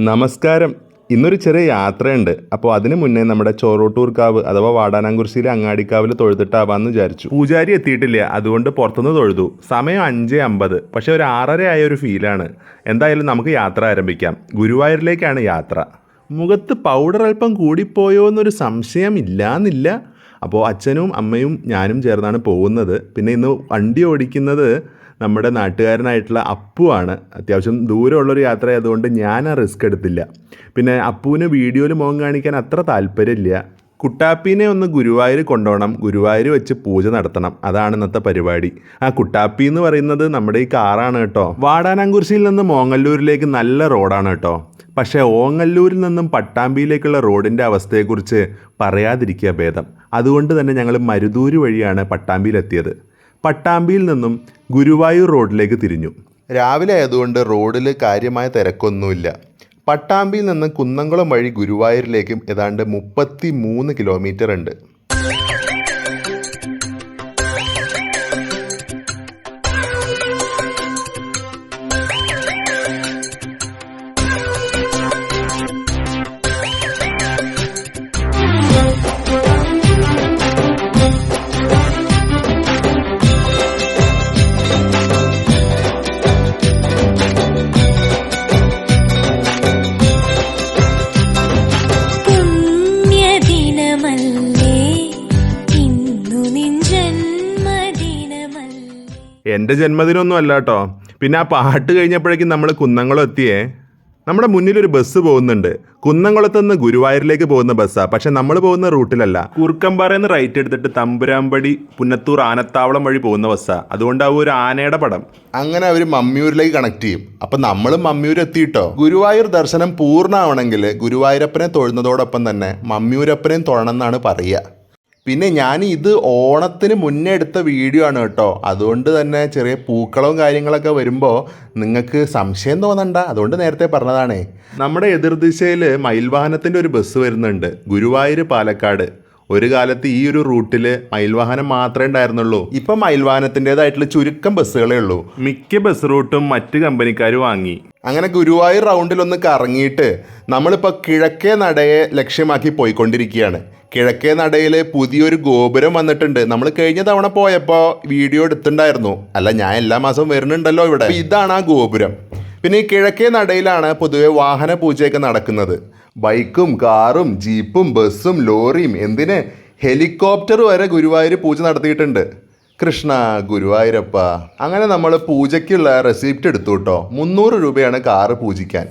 നമസ്കാരം. ഇന്നൊരു ചെറിയ യാത്രയുണ്ട്. അപ്പോൾ അതിന് മുന്നേ നമ്മുടെ ചോറോട്ടൂർക്കാവ് അഥവാ വാടാനാംകുറിശ്ശിയിലെ അങ്ങാടിക്കാവിൽ തൊഴുതിട്ടാവാന്ന് വിചാരിച്ചു. പൂജാരി എത്തിയിട്ടില്ല, അതുകൊണ്ട് പുറത്തുനിന്ന് തൊഴുതു. സമയം 5:50, പക്ഷേ ഒരു 6:30 ആയ ഒരു ഫീലാണ്. എന്തായാലും നമുക്ക് യാത്ര ആരംഭിക്കാം. ഗുരുവായൂരിലേക്കാണ് യാത്ര. മുഖത്ത് പൗഡർ അല്പം കൂടിപ്പോയോ എന്നൊരു സംശയം ഇല്ലാന്നില്ല. അപ്പോൾ അച്ഛനും അമ്മയും ഞാനും ചേർന്നാണ് പോകുന്നത്. പിന്നെ ഇന്ന് വണ്ടി ഓടിക്കുന്നത് നമ്മുടെ നാട്ടുകാരനായിട്ടുള്ള അപ്പുവാണ്. അത്യാവശ്യം ദൂരമുള്ളൊരു യാത്ര ആയതുകൊണ്ട് ഞാൻ ആ റിസ്ക് എടുത്തില്ല. പിന്നെ അപ്പുവിന് വീഡിയോയിൽ മുഖം കാണിക്കാൻ അത്ര താല്പര്യമില്ല. കുട്ടാപ്പീനെ ഒന്ന് ഗുരുവായൂർ കൊണ്ടുപോകണം, ഗുരുവായൂർ വെച്ച് പൂജ നടത്തണം, അതാണ് ഇന്നത്തെ പരിപാടി. ആ കുട്ടാപ്പി എന്ന് പറയുന്നത് നമ്മുടെ ഈ കാറാണ് കേട്ടോ. വാടാനാംകുറിശ്ശിയിൽ നിന്ന് മോങ്ങല്ലൂരിലേക്ക് നല്ല റോഡാണ് കേട്ടോ. പക്ഷേ ഓങ്ങല്ലൂരിൽ നിന്നും പട്ടാമ്പിയിലേക്കുള്ള റോഡിൻ്റെ അവസ്ഥയെക്കുറിച്ച് പറയാതിരിക്കുക ഭേദം. അതുകൊണ്ട് തന്നെ ഞങ്ങൾ മരുതൂര് വഴിയാണ് പട്ടാമ്പിയിലെത്തിയത്. പട്ടാമ്പിയിൽ നിന്നും ഗുരുവായൂർ റോഡിലേക്ക് തിരിഞ്ഞു. രാവിലെ ആയതുകൊണ്ട് റോഡിൽ കാര്യമായ തിരക്കൊന്നുമില്ല. പട്ടാമ്പിയിൽ നിന്ന് കുന്നംകുളം വഴി ഗുരുവായൂരിലേക്കും ഏതാണ്ട് 33 കിലോമീറ്റർ ഉണ്ട്. എൻ്റെ ജന്മദിനമൊന്നും അല്ല കേട്ടോ. പിന്നെ ആ പാട്ട് കഴിഞ്ഞപ്പോഴേക്കും നമ്മൾ കുന്നംകുളം എത്തിയേ. നമ്മുടെ മുന്നിലൊരു ബസ് പോകുന്നുണ്ട്. കുന്നംകുളത്ത് നിന്ന് ഗുരുവായൂരിലേക്ക് പോകുന്ന ബസ്സാണ്. പക്ഷെ നമ്മൾ പോകുന്ന റൂട്ടിലല്ല. കൂർക്കമ്പാറയിൽ നിന്ന് റൈറ്റ് എടുത്തിട്ട് തമ്പുരാമ്പടി പുന്നത്തൂർ ആനത്താവളം വഴി പോകുന്ന ബസ്സാണ്. അതുകൊണ്ടാവും ഒരു ആനയുടെ പടം. അങ്ങനെ അവർ മമ്മിയൂരിലേക്ക് കണക്ട് ചെയ്യും. അപ്പം നമ്മളും മമ്മിയൂർ എത്തിയിട്ടോ. ഗുരുവായൂർ ദർശനം പൂർണ്ണമാവണമെങ്കിൽ ഗുരുവായൂരപ്പനെ തൊഴുന്നതോടൊപ്പം തന്നെ മമ്മിയൂരപ്പനെയും തൊഴണം എന്നാണ് പറയുക. പിന്നെ ഞാൻ ഇത് ഓണത്തിന് മുന്നേ എടുത്ത വീഡിയോ ആണ് കേട്ടോ. അതുകൊണ്ട് തന്നെ ചെറിയ പൂക്കളവും കാര്യങ്ങളൊക്കെ വരുമ്പോൾ നിങ്ങൾക്ക് സംശയം തോന്നണ്ട, അതുകൊണ്ട് നേരത്തെ പറഞ്ഞതാണേ. നമ്മുടെ എതിർദിശയിൽ മയിൽവാഹനത്തിൻ്റെ ഒരു ബസ് വരുന്നുണ്ട്, ഗുരുവായൂർ പാലക്കാട്. ഒരു കാലത്ത് ഈ ഒരു റൂട്ടിൽ മയിൽവാഹനം മാത്രമേ ഉണ്ടായിരുന്നുള്ളൂ. ഇപ്പം മയിൽവാഹനത്തിൻ്റെതായിട്ടുള്ള ചുരുക്കം ബസ്സുകളേ ഉള്ളൂ. മിക്ക ബസ് റൂട്ടും മറ്റ് കമ്പനിക്കാർ വാങ്ങി. അങ്ങനെ ഗുരുവായൂർ റൗണ്ടിലൊന്ന് കറങ്ങിയിട്ട് നമ്മളിപ്പോൾ കിഴക്കേ നടയെ ലക്ഷ്യമാക്കി പോയിക്കൊണ്ടിരിക്കുകയാണ്. കിഴക്കേ നടയിൽ പുതിയൊരു ഗോപുരം വന്നിട്ടുണ്ട്. നമ്മൾ കഴിഞ്ഞ തവണ പോയപ്പോൾ വീഡിയോ എടുത്തിട്ടുണ്ടായിരുന്നു. അല്ല, ഞാൻ എല്ലാ മാസവും വരുന്നുണ്ടല്ലോ ഇവിടെ. ഇതാണ് ആ ഗോപുരം. പിന്നെ ഈ കിഴക്കേ നടയിലാണ് പൊതുവെ വാഹന പൂജയൊക്കെ നടക്കുന്നത്. ബൈക്കും കാറും ജീപ്പും ബസ്സും ലോറിയും എന്തിന് ഹെലികോപ്റ്റർ വരെ ഗുരുവായൂർ പൂജ നടത്തിയിട്ടുണ്ട്. കൃഷ്ണ ഗുരുവായൂരപ്പ. അങ്ങനെ നമ്മൾ പൂജയ്ക്കുള്ള റെസിപ്റ്റ് എടുത്തു കേട്ടോ. 300 രൂപയാണ് കാറ് പൂജിക്കാൻ.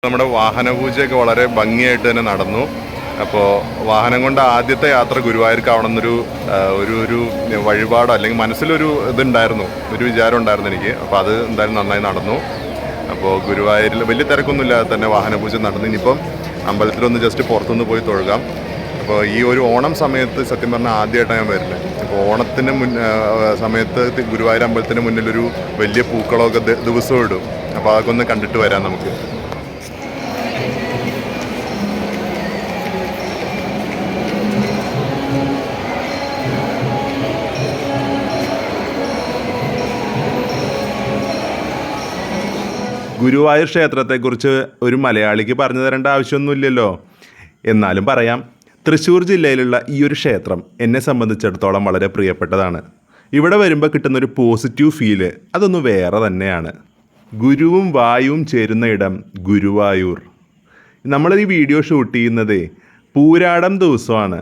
നമ്മുടെ വാഹന പൂജയൊക്കെ വളരെ ഭംഗിയായിട്ട് തന്നെ നടന്നു. അപ്പോൾ വാഹനം കൊണ്ട് ആദ്യത്തെ യാത്ര ഗുരുവായൂർക്കാവണമെന്നൊരു ഒരു വഴിപാടോ അല്ലെങ്കിൽ മനസ്സിലൊരു ഇതുണ്ടായിരുന്നു, ഒരു വിചാരം ഉണ്ടായിരുന്നു എനിക്ക്. അപ്പോൾ അത് എന്തായാലും നന്നായി നടന്നു. അപ്പോൾ ഗുരുവായൂരിൽ വലിയ തിരക്കൊന്നുമില്ലാതെ തന്നെ വാഹന പൂജ നടന്നു. ഇനിയിപ്പം അമ്പലത്തിലൊന്ന് ജസ്റ്റ് പുറത്തുനിന്ന് പോയി തൊഴുകാം. അപ്പോൾ ഈ ഒരു ഓണം സമയത്ത് സത്യം പറഞ്ഞാൽ ആദ്യമായിട്ടാണ് ഞാൻ വരുന്നത്. അപ്പോൾ ഓണത്തിന് സമയത്ത് ഗുരുവായൂർ അമ്പലത്തിന് മുന്നിലൊരു വലിയ പൂക്കളമൊക്കെ ദിവസവും ഇടും. അപ്പോൾ അതൊക്കെ ഒന്ന് കണ്ടിട്ട് വരാം നമുക്ക്. ഗുരുവായൂർ ക്ഷേത്രത്തെക്കുറിച്ച് ഒരു മലയാളിക്ക് പറഞ്ഞു തരേണ്ട ആവശ്യമൊന്നുമില്ലല്ലോ. എന്നാലും പറയാം, തൃശ്ശൂർ ജില്ലയിലുള്ള ഈ ഒരു ക്ഷേത്രം എന്നെ സംബന്ധിച്ചിടത്തോളം വളരെ പ്രിയപ്പെട്ടതാണ്. ഇവിടെ വരുമ്പോൾ കിട്ടുന്നൊരു പോസിറ്റീവ് ഫീല് അതൊന്ന് വേറെ തന്നെയാണ്. ഗുരുവും വായുവും ചേരുന്ന ഇടം ഗുരുവായൂർ. നമ്മളീ വീഡിയോ ഷൂട്ട് ചെയ്യുന്നത് പൂരാടം ദിവസമാണ്.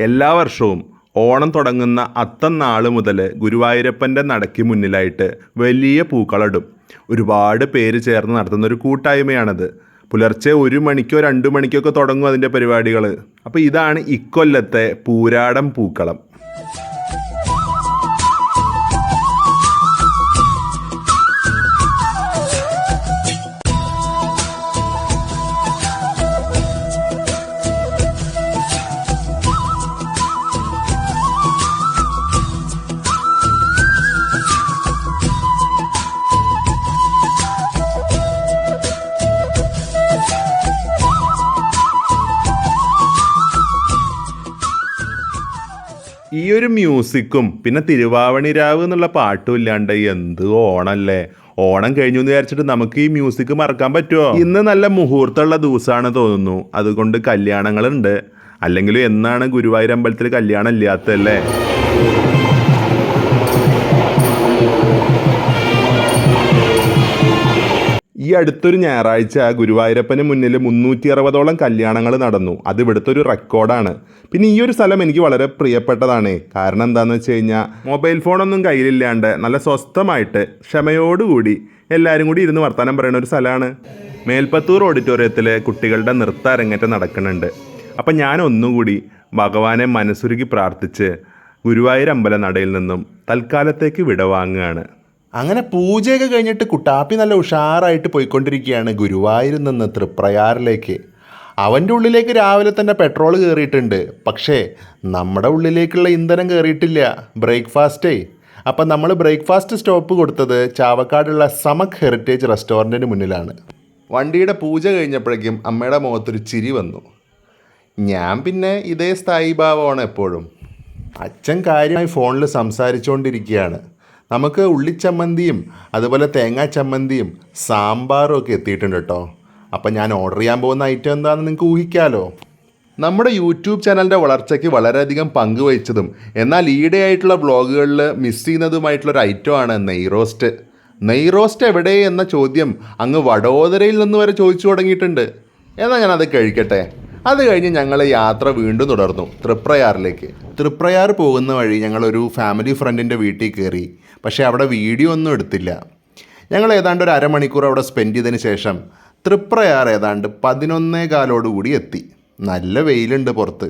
എല്ലാ വർഷവും ഓണം തുടങ്ങുന്ന അത്തം നാൾ മുതൽ ഗുരുവായൂരപ്പൻ്റെ നടയ്ക്ക് മുന്നിലായിട്ട് വലിയ പൂക്കളിടും. ഒരുപാട് പേര് ചേർന്ന് നടത്തുന്ന ഒരു കൂട്ടായ്മയാണത്. പുലർച്ചെ 1 മണിക്കോ 2 മണിക്കൊക്കെ തുടങ്ങും അതിൻ്റെ പരിപാടികൾ. അപ്പോൾ ഇതാണ് ഇക്കൊല്ലത്തെ പൂരാടം പൂക്കളം. ഈ ഒരു മ്യൂസിക്കും പിന്നെ തിരുവാവണി രാവ് എന്നുള്ള പാട്ടും ഇല്ലാണ്ട് എന്ത് ഓണല്ലേ. ഓണം കഴിഞ്ഞു എന്ന് വിചാരിച്ചിട്ട് നമുക്ക് ഈ മ്യൂസിക് മറക്കാൻ പറ്റുമോ? ഇന്ന് നല്ല മുഹൂർത്തമുള്ള ദിവസമാണ് തോന്നുന്നു. അതുകൊണ്ട് കല്യാണങ്ങളുണ്ട്. അല്ലെങ്കിലും എന്നാണ് ഗുരുവായൂർ അമ്പലത്തിൽ കല്യാണം ഇല്ലാത്തല്ലേ. ഈ അടുത്തൊരു ഞായറാഴ്ച ഗുരുവായൂരപ്പന് മുന്നിൽ 360ഓളം കല്യാണങ്ങൾ നടന്നു. അത് ഇവിടുത്തെ ഒരു റെക്കോർഡാണ്. പിന്നെ ഈ ഒരു സ്ഥലം എനിക്ക് വളരെ പ്രിയപ്പെട്ടതാണ്. കാരണം എന്താണെന്ന് വെച്ച് കഴിഞ്ഞാൽ മൊബൈൽ ഫോണൊന്നും കയ്യിലില്ലാണ്ട് നല്ല സ്വസ്ഥമായിട്ട് ക്ഷമയോടുകൂടി എല്ലാവരും കൂടി ഇരുന്ന് വർത്തമാനം പറയുന്ന ഒരു സ്ഥലമാണ്. മേൽപ്പത്തൂർ ഓഡിറ്റോറിയത്തിൽ കുട്ടികളുടെ നൃത്ത അരങ്ങേറ്റം നടക്കുന്നുണ്ട്. അപ്പം ഞാൻ ഒന്നുകൂടി ഭഗവാനെ മനസ്സുരുകി പ്രാർത്ഥിച്ച് ഗുരുവായൂർ അമ്പല നടയിൽ നിന്നും തൽക്കാലത്തേക്ക് വിടവാങ്ങുകയാണ്. അങ്ങനെ പൂജയൊക്കെ കഴിഞ്ഞിട്ട് കുട്ടാപ്പി നല്ല ഉഷാറായിട്ട് പോയിക്കൊണ്ടിരിക്കുകയാണ് ഗുരുവായൂരിൽ നിന്ന് തൃപ്രയാറിലേക്ക്. അവൻ്റെ ഉള്ളിലേക്ക് രാവിലെ തന്നെ പെട്രോൾ കയറിയിട്ടുണ്ട്. പക്ഷേ നമ്മുടെ ഉള്ളിലേക്കുള്ള ഇന്ധനം കയറിയിട്ടില്ല. ബ്രേക്ക്ഫാസ്റ്റേ. അപ്പം നമ്മൾ ബ്രേക്ക്ഫാസ്റ്റ് സ്റ്റോപ്പ് കൊടുത്തത് ചാവക്കാടുള്ള സമക് ഹെറിറ്റേജ് റെസ്റ്റോറൻറ്റിന് മുന്നിലാണ്. വണ്ടിയുടെ പൂജ കഴിഞ്ഞപ്പോഴേക്കും അമ്മയുടെ മുഖത്തൊരു ചിരി വന്നു. ഞാൻ പിന്നെ ഇതേ സ്ഥായി ഭാവമാണ് എപ്പോഴും. അച്ഛൻ കാര്യമായി ഫോണിൽ സംസാരിച്ചുകൊണ്ടിരിക്കുകയാണ്. നമുക്ക് ഉള്ളിച്ചമ്മന്തിയും അതുപോലെ തേങ്ങാ ചമ്മന്തിയും സാമ്പാറും ഒക്കെ എത്തിയിട്ടുണ്ട് കേട്ടോ. അപ്പം ഞാൻ ഓർഡർ ചെയ്യാൻ പോകുന്ന ഐറ്റം എന്താണെന്ന് നിങ്ങൾക്ക് ഊഹിക്കാമല്ലോ. നമ്മുടെ യൂട്യൂബ് ചാനലിൻ്റെ വളർച്ചയ്ക്ക് വളരെയധികം പങ്കുവഹിച്ചതും എന്നാൽ ഈയിടെയായിട്ടുള്ള വ്ളോഗുകളിൽ മിസ് ചെയ്യുന്നതുമായിട്ടുള്ളൊരു ഐറ്റമാണ് നെയ് റോസ്റ്റ്. നെയ് റോസ്റ്റ് എവിടെ എന്ന ചോദ്യം അങ്ങ് വഡോദരയിൽ നിന്ന് വരെ ചോദിച്ചു തുടങ്ങിയിട്ടുണ്ട്. എന്നാൽ ഞാനത് കഴിക്കട്ടെ. അത് കഴിഞ്ഞ് ഞങ്ങൾ യാത്ര വീണ്ടും തുടർന്നു തൃപ്രയാറിലേക്ക്. തൃപ്രയാർ പോകുന്ന വഴി ഞങ്ങളൊരു ഫാമിലി ഫ്രണ്ടിൻ്റെ വീട്ടിൽ കയറി. പക്ഷേ അവിടെ വീഡിയോ ഒന്നും എടുത്തില്ല. ഞങ്ങൾ ഏതാണ്ട് ഒരു അരമണിക്കൂർ അവിടെ സ്പെൻഡ് ചെയ്തതിന് ശേഷം തൃപ്രയാർ ഏതാണ്ട് 11:15 എത്തി. നല്ല വെയിലുണ്ട് പുറത്ത്.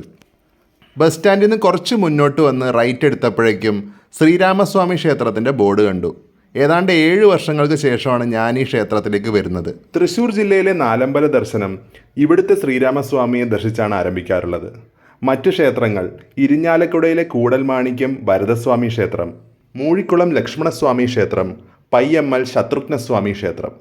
ബസ് സ്റ്റാൻഡിൽ നിന്ന് കുറച്ച് മുന്നോട്ട് വന്ന് റൈറ്റ് എടുത്തപ്പോഴേക്കും ശ്രീരാമസ്വാമി ക്ഷേത്രത്തിൻ്റെ ബോർഡ് കണ്ടു. ഏതാണ്ട് 7 വർഷങ്ങൾക്ക് ശേഷമാണ് ഞാൻ ഈ ക്ഷേത്രത്തിലേക്ക് വരുന്നത്. തൃശ്ശൂർ ജില്ലയിലെ നാലമ്പല ദർശനം ഇവിടുത്തെ ശ്രീരാമസ്വാമിയെ ദർശിച്ചാണ് ആരംഭിക്കാറുള്ളത്. മറ്റ് ക്ഷേത്രങ്ങൾ ഇരിഞ്ഞാലക്കുടയിലെ കൂടൽമാണിക്യം ഭരതസ്വാമി ക്ഷേത്രം, മൂഴിക്കുളം ലക്ഷ്മണസ്വാമി ക്ഷേത്രം, പയ്യമ്മൽ ശത്രുഘ്നസ്വാമി ക്ഷേത്രം.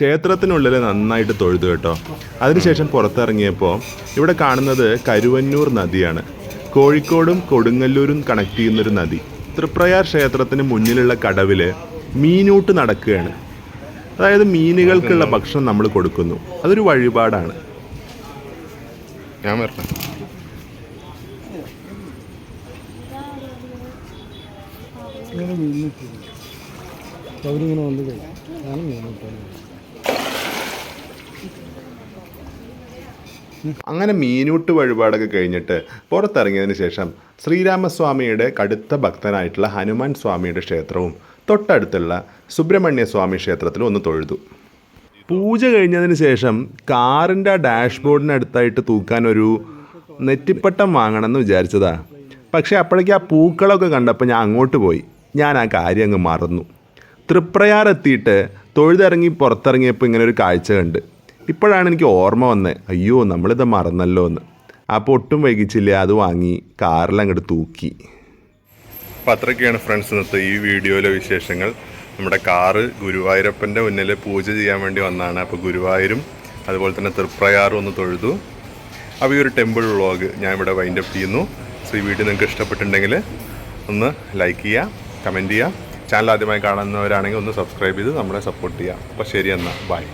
ക്ഷേത്രത്തിനുള്ളിൽ നന്നായിട്ട് തൊഴുതു കേട്ടോ. അതിനുശേഷം പുറത്തിറങ്ങിയപ്പോൾ ഇവിടെ കാണുന്നത് കരുവന്നൂർ നദിയാണ്. കോഴിക്കോടും കൊടുങ്ങല്ലൂരും കണക്ട് ചെയ്യുന്നൊരു നദി. തൃപ്രയാർ ക്ഷേത്രത്തിന് മുന്നിലുള്ള കടവിൽ മീനൂട്ട് നടക്കുകയാണ്. അതായത് മീനുകൾക്കുള്ള ഭക്ഷണം നമ്മൾ കൊടുക്കുന്നു. അതൊരു വഴിപാടാണ്. ഞാൻ വരണം. അങ്ങനെ മീനൂട്ട് വഴിപാടൊക്കെ കഴിഞ്ഞിട്ട് പുറത്തിറങ്ങിയതിന് ശേഷം ശ്രീരാമസ്വാമിയുടെ കടുത്ത ഭക്തനായിട്ടുള്ള ഹനുമാൻ സ്വാമിയുടെ ക്ഷേത്രവും തൊട്ടടുത്തുള്ള സുബ്രഹ്മണ്യ സ്വാമി ക്ഷേത്രത്തിലും ഒന്ന് തൊഴുതു. പൂജ കഴിഞ്ഞതിന് ശേഷം കാറിൻ്റെ ഡാഷ്ബോർഡിനടുത്തായിട്ട് തൂക്കാൻ ഒരു നെറ്റിപ്പട്ടം വാങ്ങണമെന്ന് വിചാരിച്ചതാ. പക്ഷേ അപ്പോഴേക്കും ആ പൂക്കളൊക്കെ കണ്ടപ്പോൾ ഞാൻ അങ്ങോട്ട് പോയി. ഞാൻ ആ കാര്യം അങ്ങ് മറന്നു. തൃപ്രയാർ എത്തിയിട്ട് തൊഴുതിറങ്ങി പുറത്തിറങ്ങിയപ്പോൾ ഇങ്ങനെ ഒരു കാഴ്ച കണ്ട്. ഇപ്പോഴാണ് എനിക്ക് ഓർമ്മ വന്നത്, അയ്യോ നമ്മളിത് മറന്നല്ലോ എന്ന്. അപ്പോൾ ഒട്ടും വൈകിച്ചില്ല, അത് വാങ്ങി കാറിലങ്ങോട്ട് തൂക്കി. അപ്പോൾ അത്രയൊക്കെയാണ് ഫ്രണ്ട്സ് ഇന്നത്തെ ഈ വീഡിയോയിലെ വിശേഷങ്ങൾ. നമ്മുടെ കാറ് ഗുരുവായൂരപ്പൻ്റെ മുന്നിൽ പൂജ ചെയ്യാൻ വേണ്ടി വന്നതാണ്. അപ്പോൾ ഗുരുവായൂരും അതുപോലെ തന്നെ തൃപ്രയാറും ഒന്ന് തൊഴുതു. അപ്പോൾ ഈ ഒരു ടെമ്പിൾ വ്ളോഗ് ഞാൻ ഇവിടെ വൈൻഡപ്പ് ചെയ്യുന്നു. സോ ഈ വീഡിയോ നിങ്ങൾക്ക് ഇഷ്ടപ്പെട്ടിട്ടുണ്ടെങ്കിൽ ഒന്ന് ലൈക്ക് ചെയ്യുക, കമൻറ്റ് ചെയ്യുക. ചാനൽ ആദ്യമായി കാണുന്നവരാണെങ്കിൽ ഒന്ന് സബ്സ്ക്രൈബ് ചെയ്ത് നമ്മളെ സപ്പോർട്ട് ചെയ്യുക. അപ്പോൾ ശരി എന്നാൽ ബൈ.